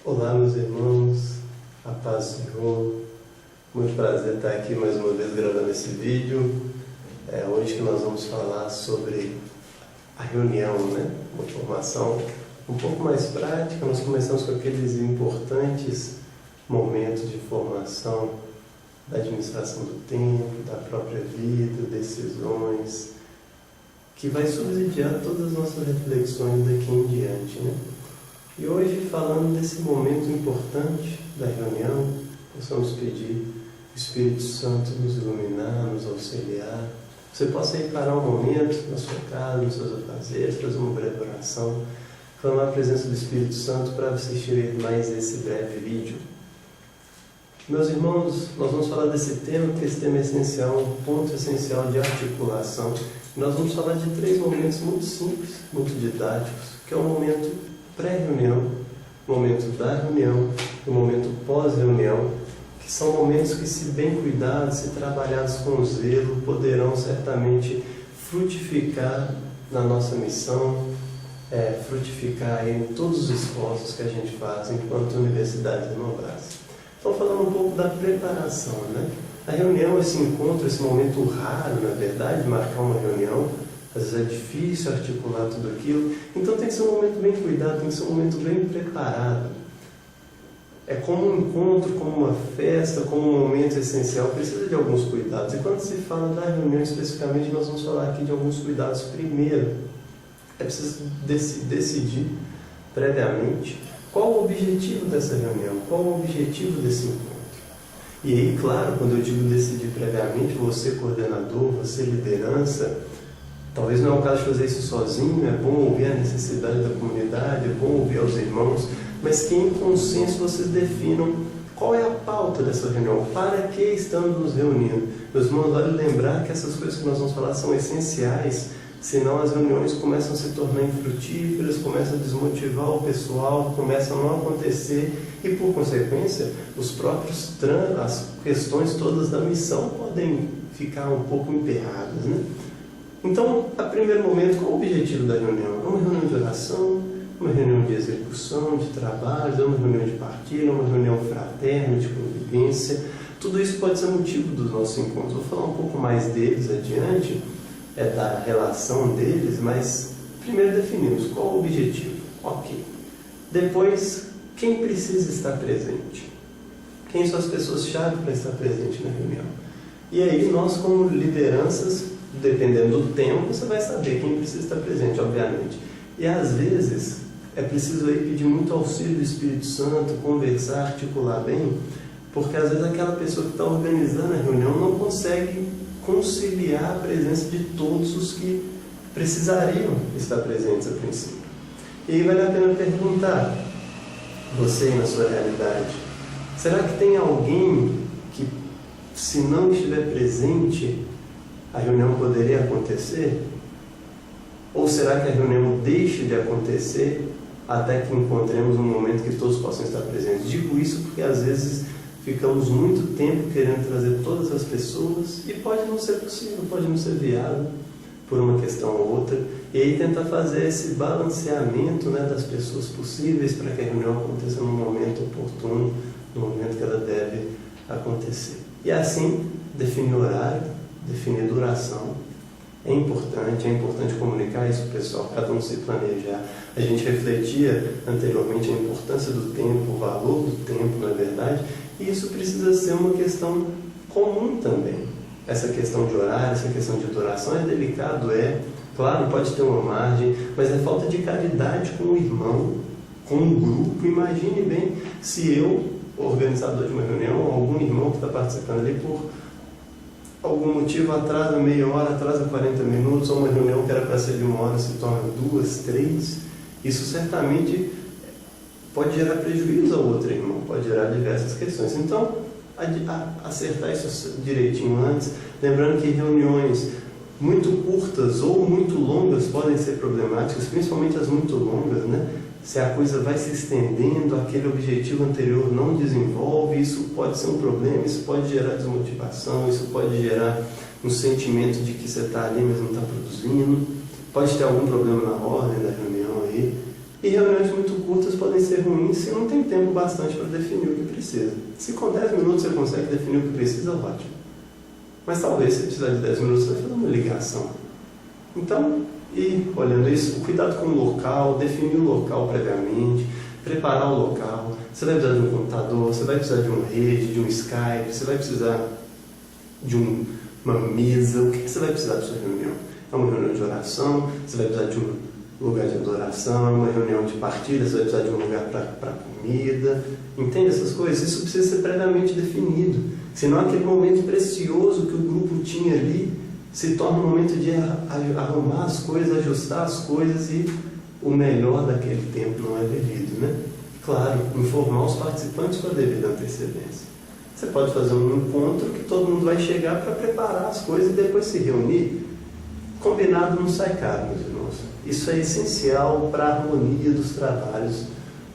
Olá, meus irmãos, a paz do Senhor. Muito prazer estar aqui mais uma vez gravando esse vídeo. Hoje que nós vamos falar sobre a reunião, uma formação um pouco mais prática. Nós começamos com aqueles importantes momentos de formação da administração do tempo, da própria vida, decisões, que vai subsidiar todas as nossas reflexões daqui em diante, E hoje, falando desse momento importante da reunião, possamos pedir o Espírito Santo nos iluminar, nos auxiliar. Você possa ir parar um momento na sua casa, nos seus afazeres, fazer uma breve oração, clamar a presença do Espírito Santo para assistir mais esse breve vídeo. Meus irmãos, nós vamos falar desse tema, porque esse tema é essencial, um ponto essencial de articulação. Nós vamos falar de 3 momentos muito simples, muito didáticos, que é o momento pré-reunião, o momento da reunião e o momento pós-reunião, que são momentos que, se bem cuidados, se trabalhados com zelo, poderão certamente frutificar na nossa missão, frutificar em todos os esforços que a gente faz enquanto Universidade Renovadas. Então, falando um pouco da preparação, A reunião, esse encontro, esse momento raro, na verdade, marcar uma reunião, às vezes é difícil articular tudo aquilo, então tem que ser um momento bem cuidado, tem que ser um momento bem preparado. É como um encontro, como uma festa, como um momento essencial, precisa de alguns cuidados. E quando se fala da reunião especificamente, nós vamos falar aqui de alguns cuidados. Primeiro, é preciso decidir previamente qual o objetivo dessa reunião, qual o objetivo desse encontro. E aí, claro, quando eu digo decidir previamente, você coordenador, você liderança, talvez não é o caso de fazer isso sozinho, é bom ouvir a necessidade da comunidade, é bom ouvir aos irmãos, mas que em consenso vocês definam qual é a pauta dessa reunião, para que estamos nos reunindo. Meus irmãos, vale lembrar que essas coisas que nós vamos falar são essenciais, senão as reuniões começam a se tornar infrutíferas, começam a desmotivar o pessoal, começam a não acontecer e, por consequência, as questões todas da missão podem ficar um pouco emperradas, Então, a primeiro momento, qual é o objetivo da reunião? É uma reunião de oração, uma reunião de execução, de trabalhos, é uma reunião de partilha, uma reunião fraterna, de convivência. Tudo isso pode ser motivo dos nossos encontros. Vou falar um pouco mais deles adiante, da relação deles, mas primeiro definimos qual é o objetivo. Ok. Depois, quem precisa estar presente? Quem são as pessoas-chave para estar presente na reunião? E aí, nós como lideranças, dependendo do tempo, você vai saber quem precisa estar presente, obviamente. E às vezes é preciso aí pedir muito auxílio do Espírito Santo, conversar, articular bem, porque às vezes aquela pessoa que está organizando a reunião não consegue conciliar a presença de todos os que precisariam estar presentes a princípio. E aí vale a pena perguntar, você na sua realidade, será que tem alguém que, se não estiver presente, a reunião poderia acontecer? Ou será que a reunião deixa de acontecer até que encontremos um momento que todos possam estar presentes? Digo isso porque às vezes ficamos muito tempo querendo trazer todas as pessoas e pode não ser possível, pode não ser viável por uma questão ou outra. E aí tentar fazer esse balanceamento das pessoas possíveis para que a reunião aconteça no momento oportuno, no momento que ela deve acontecer. E assim, definir horário, definir duração. É importante comunicar isso para o pessoal, cada um se planejar. A gente refletia anteriormente a importância do tempo, o valor do tempo, na verdade, e isso precisa ser uma questão comum também. Essa questão de horário, essa questão de duração é delicado, claro, pode ter uma margem, mas é falta de caridade com o irmão, com um grupo. Imagine bem se eu, organizador de uma reunião, algum irmão que está participando ali por algum motivo atrasa meia hora, atrasa 40 minutos, ou uma reunião que era para ser de 1 hora se torna 2, 3, isso certamente pode gerar prejuízo ao outro irmão, pode gerar diversas questões. Então, acertar isso direitinho antes, lembrando que reuniões muito curtas ou muito longas podem ser problemáticas, principalmente as muito longas, Se a coisa vai se estendendo, aquele objetivo anterior não desenvolve, isso pode ser um problema, isso pode gerar desmotivação, isso pode gerar um sentimento de que você está ali, mas não está produzindo. Pode ter algum problema na ordem da reunião aí. E reuniões muito curtas podem ser ruins se não tem tempo bastante para definir o que precisa. Se com 10 minutos você consegue definir o que precisa, ótimo. Mas talvez, se precisar de 10 minutos, você vai fazer uma ligação. Então, e olhando isso, cuidado com o local, definir o local previamente, preparar o local. Você vai precisar de um computador, você vai precisar de uma rede, de um Skype, você vai precisar de uma mesa. O que você vai precisar da sua reunião? É uma reunião de oração, você vai precisar de um lugar de adoração, é uma reunião de partilha, você vai precisar de um lugar para comida. Entende essas coisas? Isso precisa ser previamente definido. Senão aquele momento precioso que o grupo tinha ali se torna um momento de arrumar as coisas, ajustar as coisas e o melhor daquele tempo não é vivido, né? Claro, informar os participantes com a devida antecedência. Você pode fazer um encontro que todo mundo vai chegar para preparar as coisas e depois se reunir. Combinado não sai caro, meus irmãos. Isso é essencial para a harmonia dos trabalhos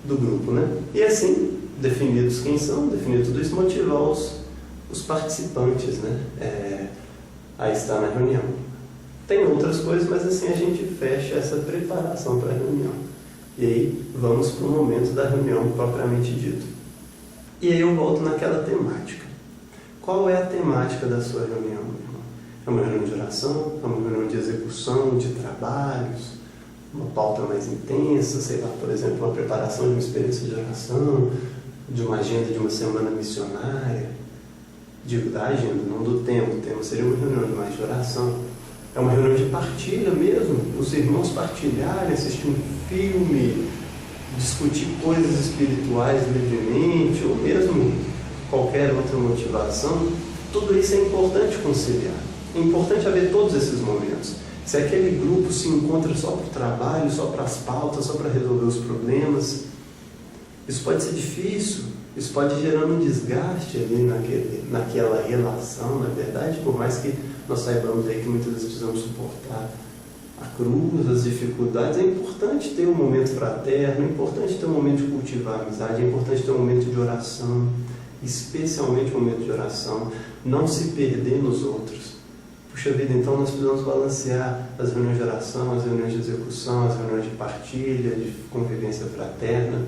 do grupo, né? E assim, definidos quem são, definido tudo isso, motivar os participantes, né? A estar na reunião. Tem outras coisas, mas assim a gente fecha essa preparação para a reunião. E aí vamos para o momento da reunião propriamente dito. E aí eu volto naquela temática. Qual é a temática da sua reunião, meu irmão? É uma reunião de oração? É uma reunião de execução, de trabalhos? Uma pauta mais intensa, sei lá, por exemplo, uma preparação de uma experiência de oração, de uma agenda de uma semana missionária? Digo, da agenda, não do tempo. O tema seria uma reunião mais de oração. É uma reunião de partilha mesmo. Os irmãos partilharem, assistir um filme, discutir coisas espirituais livremente, ou mesmo qualquer outra motivação. Tudo isso é importante conciliar. É importante haver todos esses momentos. Se aquele grupo se encontra só para o trabalho, só para as pautas, só para resolver os problemas, isso pode ser difícil. Isso pode gerar um desgaste ali naquela relação, na verdade, por mais que nós saibamos aí que muitas vezes precisamos suportar a cruz, as dificuldades. É importante ter um momento fraterno, é importante ter um momento de cultivar a amizade, é importante ter um momento de oração, especialmente um momento de oração, não se perder nos outros. Puxa vida, então nós precisamos balancear as reuniões de oração, as reuniões de execução, as reuniões de partilha, de convivência fraterna.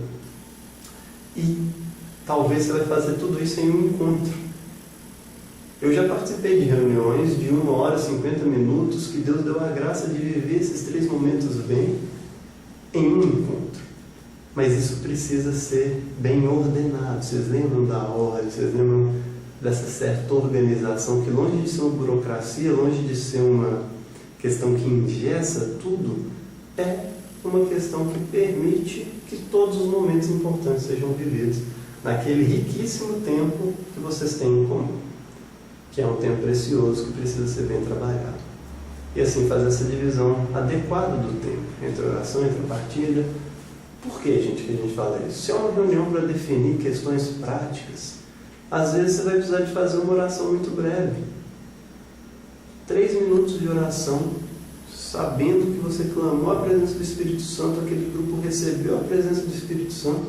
E talvez você vai fazer tudo isso em um encontro. Eu já participei de reuniões de 1 hora e 50 minutos que Deus deu a graça de viver esses 3 momentos bem em um encontro. Mas isso precisa ser bem ordenado. Vocês lembram da ordem? Vocês lembram dessa certa organização que, longe de ser uma burocracia, longe de ser uma questão que engessa tudo, é uma questão que permite que todos os momentos importantes sejam vividos naquele riquíssimo tempo que vocês têm em comum, que é um tempo precioso que precisa ser bem trabalhado. E assim fazer essa divisão adequada do tempo, entre oração, entre partilha. Por que, gente, que a gente fala isso? Se é uma reunião para definir questões práticas, às vezes você vai precisar de fazer uma oração muito breve. 3 minutos de oração, sabendo que você clamou a presença do Espírito Santo, aquele grupo recebeu a presença do Espírito Santo.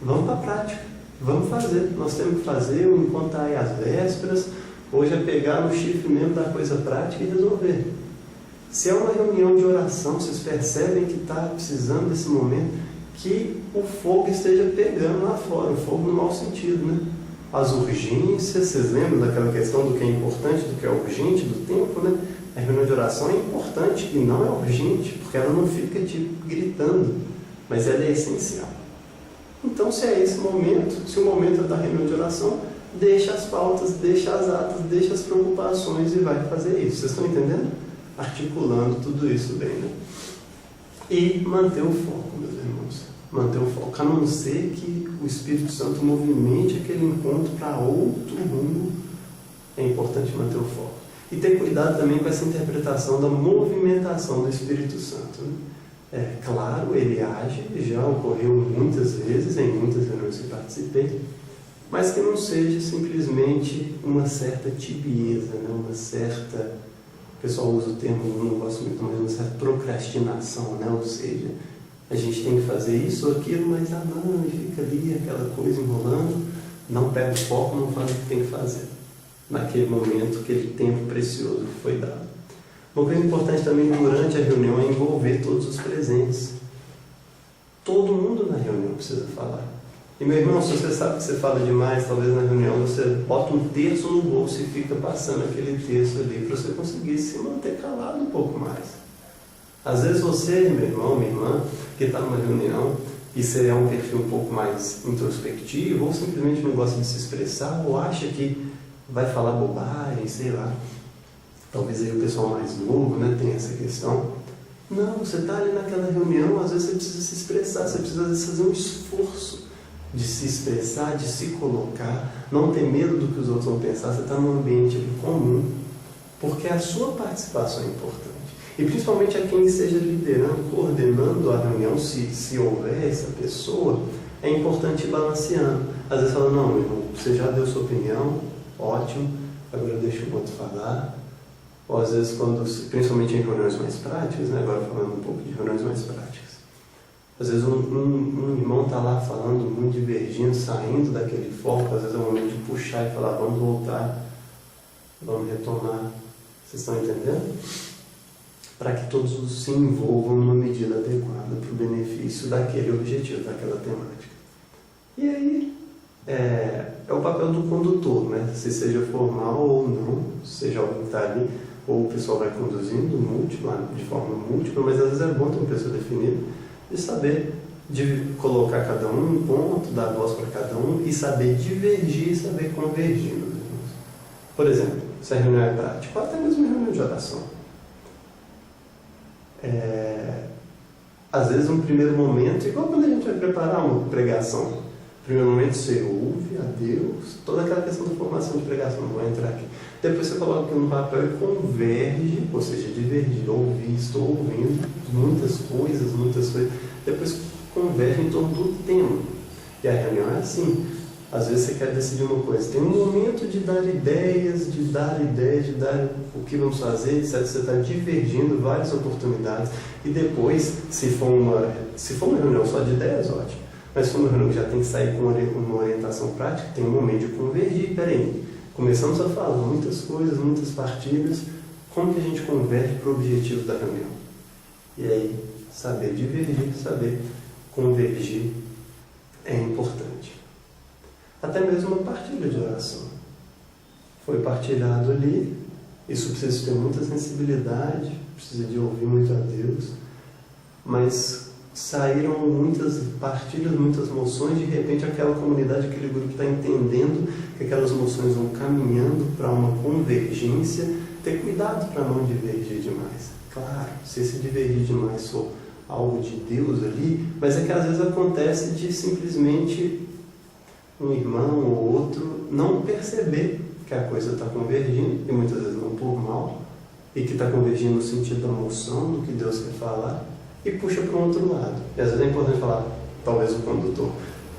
Vamos para a prática. Vamos fazer, nós temos que fazer, o encontro está aí às vésperas, hoje é pegar no chifre mesmo da coisa prática e resolver. Se é uma reunião de oração, vocês percebem que está precisando desse momento, que o fogo esteja pegando lá fora, o fogo no mau sentido, né? As urgências, vocês lembram daquela questão do que é importante, do que é urgente, do tempo, né? A reunião de oração é importante e não é urgente, porque ela não fica gritando, mas ela é essencial. Então, se é esse momento, se o momento é da reunião de oração, deixa as pautas, deixa as atas, deixa as preocupações e vai fazer isso. Vocês estão entendendo? Articulando tudo isso bem, né? E manter o foco, meus irmãos. Manter o foco. A não ser que o Espírito Santo movimente aquele encontro para outro rumo, é importante manter o foco. E ter cuidado também com essa interpretação da movimentação do Espírito Santo, né? É claro, ele age, já ocorreu muitas vezes, em muitas reuniões que participei, mas que não seja simplesmente uma certa tibieza, né? Uma certa, o pessoal usa o termo, eu não gosto muito, mas uma certa procrastinação, né? Ou seja, a gente tem que fazer isso ou aquilo, mas não, e fica ali aquela coisa enrolando, não pega o foco, não faz o que tem que fazer, naquele momento, aquele tempo precioso que foi dado. Uma coisa importante também durante a reunião é envolver todos os presentes. todo mundo na reunião precisa falar. E meu irmão, se você sabe que você fala demais, talvez na reunião você bota um terço no bolso e fica passando aquele terço ali para você conseguir se manter calado um pouco mais. Às vezes você, meu irmão, minha irmã, que está numa reunião e você é um perfil um pouco mais introspectivo ou simplesmente não gosta de se expressar ou acha que vai falar bobagem, sei lá. Talvez aí o pessoal mais novo, né, tenha essa questão. Não, você está ali naquela reunião, às vezes você precisa se expressar, você precisa fazer um esforço de se expressar, de se colocar, não ter medo do que os outros vão pensar, você está num ambiente comum, porque a sua participação é importante. E principalmente a quem esteja liderando, coordenando a reunião, se houver essa pessoa, é importante ir balanceando. Às vezes fala, não, meu irmão, você já deu sua opinião, ótimo, agora deixa o outro falar. Ou às vezes, principalmente em reuniões mais práticas, né, agora falando um pouco de reuniões mais práticas, às vezes um irmão está lá falando, muito divergindo, saindo daquele foco, às vezes é o momento de puxar e falar, vamos voltar, vamos retomar. Vocês estão entendendo? Para que todos se envolvam numa medida adequada para o benefício daquele objetivo, daquela temática. E aí, é o papel do condutor, né? Se seja formal ou não, seja alguém que está ali, ou o pessoal vai conduzindo de forma múltipla, mas às vezes é bom ter uma pessoa definida, de saber de colocar cada um em ponto, dar voz para cada um e saber divergir e saber convergir. Por exemplo, se a reunião é prática, ou até mesmo reunião de oração. Às vezes um primeiro momento, igual quando a gente vai preparar uma pregação, no primeiro momento você ouve a Deus, toda aquela questão da formação de pregação, não vou entrar aqui. Depois você coloca aquilo no papel e converge, ou seja, divergir, ouvir, estou ouvindo muitas coisas, depois converge em torno do tema. E a reunião é assim. Às vezes você quer decidir uma coisa, tem um momento de dar ideias, de dar o que vamos fazer, etc. Você está divergindo várias oportunidades e depois, se for uma reunião só de ideias, ótimo. Mas se for uma reunião que já tem que sair com uma orientação prática, tem um momento de convergir. Peraí, começamos a falar muitas coisas, muitas partilhas, como que a gente converge para o objetivo da reunião? E aí, saber divergir, saber convergir é importante. Até mesmo uma partilha de oração. Foi partilhado ali, isso precisa ter muita sensibilidade, precisa de ouvir muito a Deus, mas saíram muitas partilhas, muitas moções, de repente aquela comunidade, aquele grupo está entendendo que aquelas moções vão caminhando para uma convergência, ter cuidado para não divergir demais. Claro, se esse divergir demais for algo de Deus ali, mas é que às vezes acontece de simplesmente um irmão ou outro não perceber que a coisa está convergindo, e muitas vezes não por mal, e que está convergindo no sentido da moção, do que Deus quer falar, e puxa para o outro lado. E às vezes é importante falar, talvez o condutor,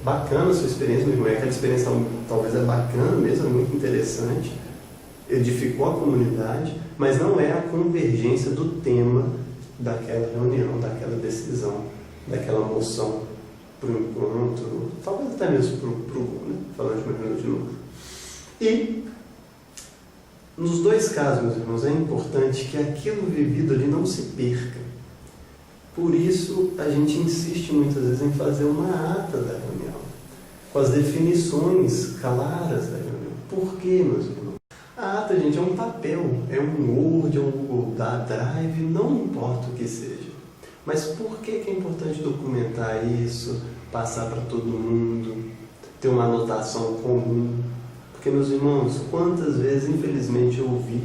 bacana a sua experiência, meu irmão, aquela experiência talvez é bacana mesmo, é muito interessante, edificou a comunidade, mas não é a convergência do tema daquela reunião, daquela decisão, daquela moção para o encontro, talvez até mesmo para o né? Falando de uma reunião de novo. E, nos dois casos, meus irmãos, é importante que aquilo vivido ali não se perca. Por isso, a gente insiste muitas vezes em fazer uma ata da reunião, com as definições claras da reunião. Por quê, meus irmãos? A ata, gente, é um papel, é um Word, é um Google Drive, não importa o que seja. Mas por que é importante documentar isso, passar para todo mundo, ter uma anotação comum? Porque, meus irmãos, quantas vezes, infelizmente, eu ouvi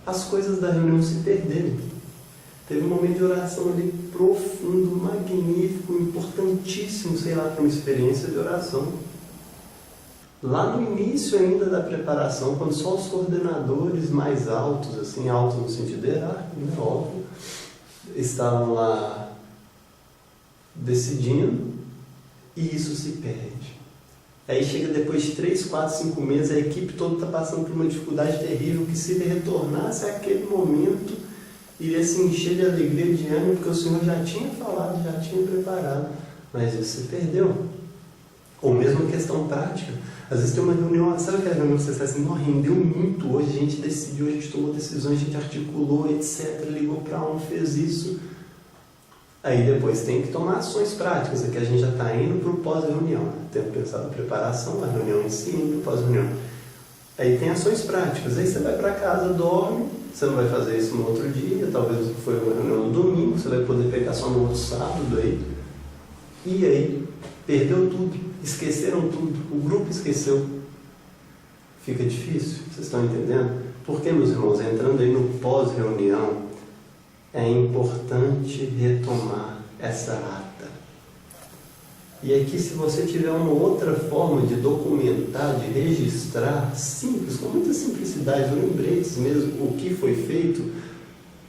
as coisas da reunião se perderem. Teve um momento de oração ali profundo, magnífico, importantíssimo, sei lá, para uma experiência de oração. Lá no início ainda da preparação, quando só os coordenadores mais altos, assim, altos no sentido hierárquico, né, óbvio, estavam lá decidindo, e isso se perde. Aí chega depois de 3, 4, 5 meses, a equipe toda está passando por uma dificuldade terrível, que se retornasse àquele momento, iria se encher de alegria e de ânimo, porque o Senhor já tinha falado, já tinha preparado, mas isso se perdeu. Ou mesmo a questão prática. Às vezes tem uma reunião, sabe aquela reunião que você está assim, não, rendeu muito hoje, a gente decidiu, a gente tomou decisões, a gente articulou, etc, ligou para um, fez isso. Aí depois tem que tomar ações práticas. Aqui a gente já está indo para o pós-reunião, né? Tendo pensado na preparação, a reunião em si e o pós-reunião. Aí tem ações práticas. Aí você vai para casa, dorme, você não vai fazer isso no outro dia, talvez foi uma reunião no domingo, você vai poder pegar só no outro sábado aí. E aí, perdeu tudo, esqueceram tudo, o grupo esqueceu. Fica difícil, vocês estão entendendo? Porque, meus irmãos, entrando aí no pós-reunião, é importante retomar essa ata. E aqui, se você tiver uma outra forma de documentar, de registrar, simples, com muita simplicidade, lembretes mesmo, o que foi feito,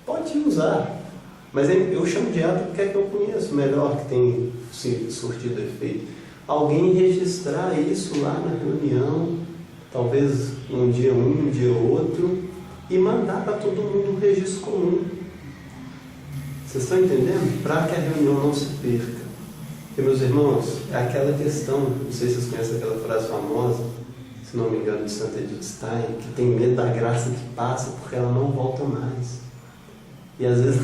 pode usar. Mas eu chamo de ata porque é que eu conheço melhor, que tem surtido efeito. Alguém registrar isso lá na reunião, talvez um dia outro, e mandar para todo mundo um registro comum. Vocês estão entendendo? Para que a reunião não se perca. Porque, meus irmãos, é aquela questão, não sei se vocês conhecem aquela frase famosa, se não me engano, de Santa Edith Stein, que tem medo da graça que passa porque ela não volta mais. E às vezes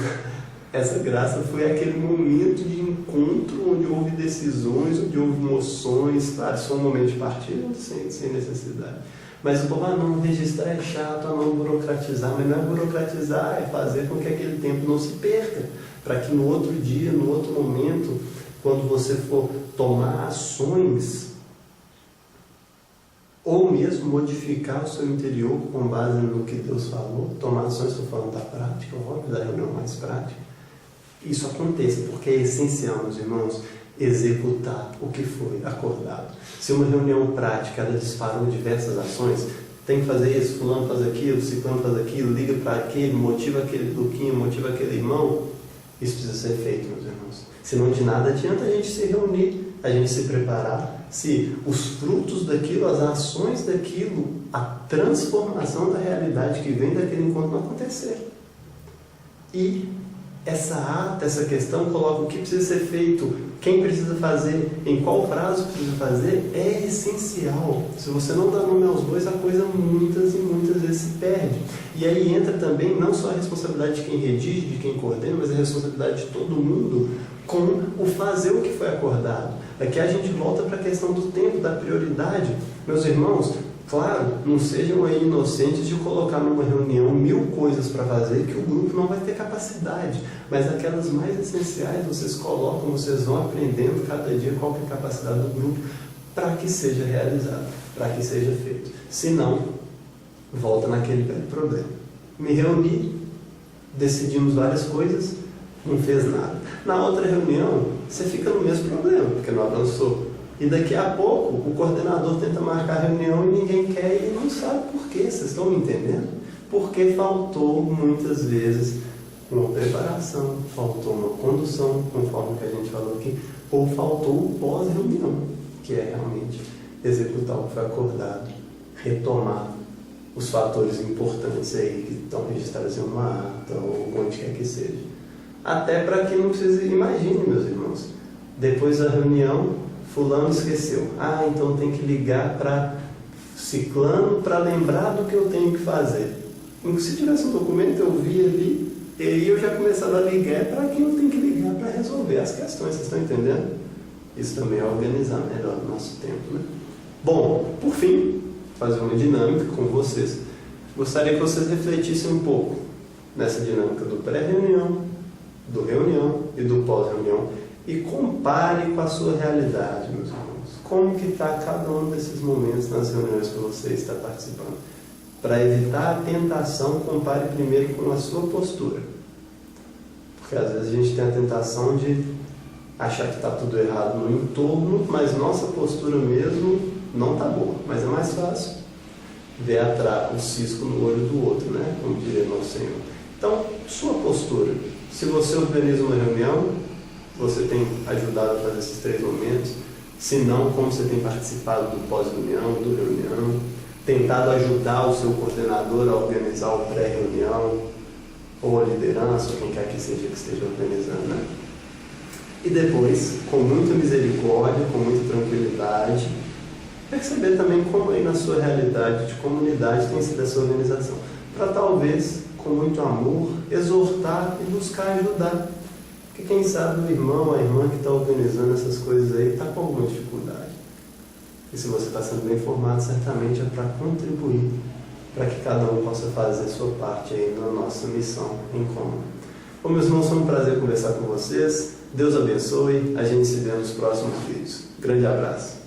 essa graça foi aquele momento de encontro onde houve decisões, onde houve emoções, claro, só um momento de partilha, sem necessidade. Mas o povo, não, registrar é chato, não burocratizar, mas não é burocratizar, é fazer com que aquele tempo não se perca, para que no outro dia, no outro momento, quando você for tomar ações, ou mesmo modificar o seu interior com base no que Deus falou, tomar ações, estou falando da prática, óbvio, da reunião mais prática, isso aconteça, porque é essencial, meus irmãos, executar o que foi acordado. Se uma reunião prática, ela disparou diversas ações, tem que fazer isso, fulano faz aquilo, ciclano faz aquilo, liga para aquele, motiva aquele Luquinho, motiva aquele irmão, isso precisa ser feito, meus irmãos. Senão de nada adianta a gente se reunir, a gente se preparar, se os frutos daquilo, as ações daquilo, a transformação da realidade que vem daquele encontro não acontecer. E essa ata, essa questão, coloca o que precisa ser feito, quem precisa fazer, em qual prazo precisa fazer, é essencial. Se você não dá nome aos bois, a coisa muitas e muitas vezes se perde. E aí entra também não só a responsabilidade de quem redige, de quem coordena, mas a responsabilidade de todo mundo com o fazer o que foi acordado. Aqui a gente volta para a questão do tempo, da prioridade. Meus irmãos, claro, não sejam aí inocentes de colocar numa reunião 1000 coisas para fazer que o grupo não vai ter capacidade, mas aquelas mais essenciais vocês colocam, vocês vão aprendendo cada dia qual que é a capacidade do grupo para que seja realizado, para que seja feito. Se não, volta naquele velho problema. Me reuni, decidimos várias coisas, não fez nada. Na outra reunião, você fica no mesmo problema, porque não avançou. E daqui a pouco, o coordenador tenta marcar a reunião e ninguém quer e não sabe por quê. Vocês estão me entendendo? Porque faltou, muitas vezes, uma preparação, faltou uma condução, conforme que a gente falou aqui, ou faltou o pós-reunião, que é realmente executar o que foi acordado, retomar os fatores importantes aí que estão registrados em uma ata ou onde quer que seja. Até para que não precise, imagine, meus irmãos, depois da reunião, fulano esqueceu. Então tem que ligar para ciclano para lembrar do que eu tenho que fazer. Se tivesse um documento, eu via ali, e aí eu já começava a ligar para quem eu tenho que ligar para resolver as questões. Vocês estão entendendo? Isso também é organizar melhor o nosso tempo, né? Bom, por fim, fazer uma dinâmica com vocês. Gostaria que vocês refletissem um pouco nessa dinâmica do pré-reunião, do reunião e do pós-reunião e compare com a sua realidade, meus irmãos. Como que está cada um desses momentos nas reuniões que você está participando? Para evitar a tentação, compare primeiro com a sua postura. Porque às vezes a gente tem a tentação de achar que está tudo errado no entorno, mas nossa postura mesmo não está boa. Mas é mais fácil ver o cisco no olho do outro, né? Como diria nosso Senhor. Então, sua postura. Se você organiza uma reunião, você tem ajudado a fazer esses 3 momentos. Se não, como você tem participado do pós-reunião, do reunião, tentado ajudar o seu coordenador a organizar o pré-reunião, ou a liderança, ou quem quer que seja que esteja organizando, né? E depois, com muita misericórdia, com muita tranquilidade, perceber também como aí na sua realidade de comunidade tem sido essa organização. Para talvez, com muito amor, exortar e buscar ajudar. Porque quem sabe o irmão, a irmã que está organizando essas coisas aí está com alguma dificuldade. E se você está sendo bem informado, certamente é para contribuir, para que cada um possa fazer a sua parte aí na nossa missão em comum. Bom, meus irmãos, foi um prazer conversar com vocês. Deus abençoe. A gente se vê nos próximos vídeos. Grande abraço.